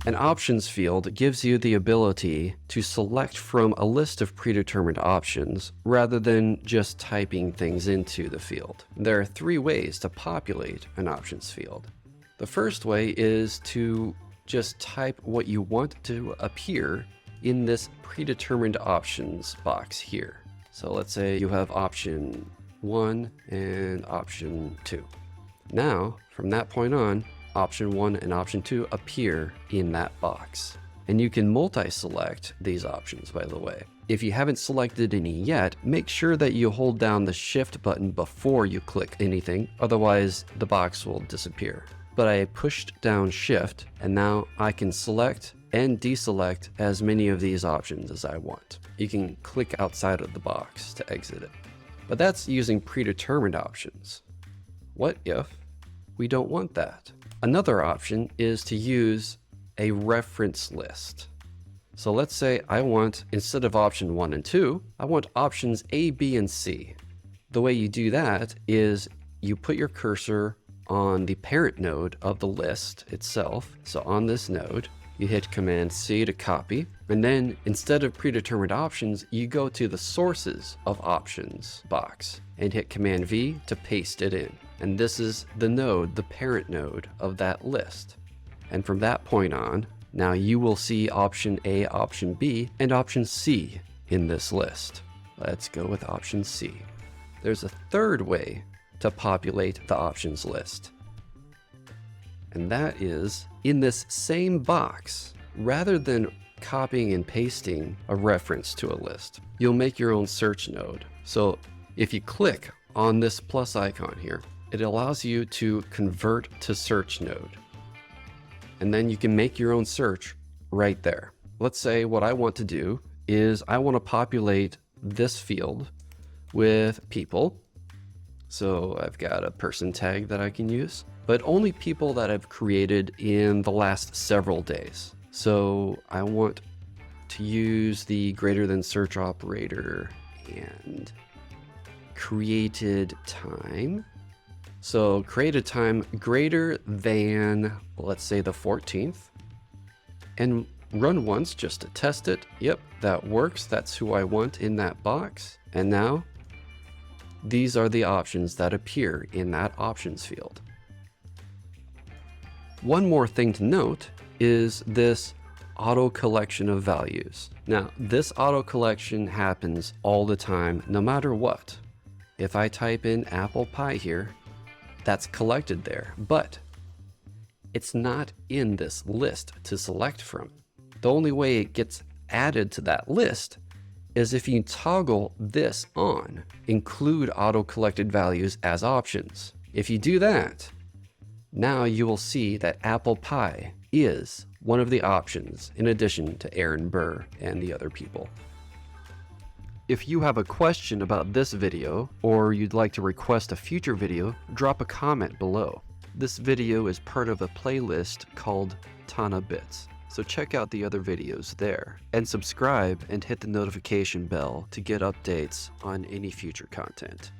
An options field gives you the ability to select from a list of predetermined options rather than just typing things into the field. There are 3 ways to populate an options field. The first way is to just type what you want to appear in this predetermined options box here. So let's say you have option 1 and option 2. Now, from that point on, option 1 and option 2 appear in that box. And you can multi-select these options, by the way. If you haven't selected any yet, make sure that you hold down the shift button before you click anything, otherwise the box will disappear. But I pushed down shift, and now I can select and deselect as many of these options as I want. You can click outside of the box to exit it. But that's using predetermined options. What if we don't want that? Another option is to use a reference list. So let's say I want, instead of option 1 and 2, I want options A, B, and C. The way you do that is you put your cursor on the parent node of the list itself. So on this node, you hit Command C to copy, and then instead of predetermined options, you go to the sources of options box and hit Command V to paste it in. And this is the node, the parent node of that list. And from that point on, now you will see option A, option B, and option C in this list. Let's go with option C. There's a third way to populate the options list. And that is in this same box, rather than copying and pasting a reference to a list, you'll make your own search node. So if you click on this plus icon here, it allows you to convert to search node. And then you can make your own search right there. Let's say what I want to do is I want to populate this field with people. So I've got a person tag that I can use, but only people that I've created in the last several days. So I want to use the greater than search operator and created time. So created time greater than, let's say, the 14th, and run once just to test it. Yep, that works. That's who I want in that box. And now these are the options that appear in that options field. One more thing to note is this auto collection of values. Now, this auto collection happens all the time, no matter what. If I type in apple pie here, that's collected there, but it's not in this list to select from. The only way it gets added to that list is if you toggle this on, include auto collected values as options. If you do that, now you will see that apple pie is one of the options in addition to Aaron Burr and the other people. If you have a question about this video, or you'd like to request a future video, drop a comment below. This video is part of a playlist called Tana Bits, so check out the other videos there. And subscribe and hit the notification bell to get updates on any future content.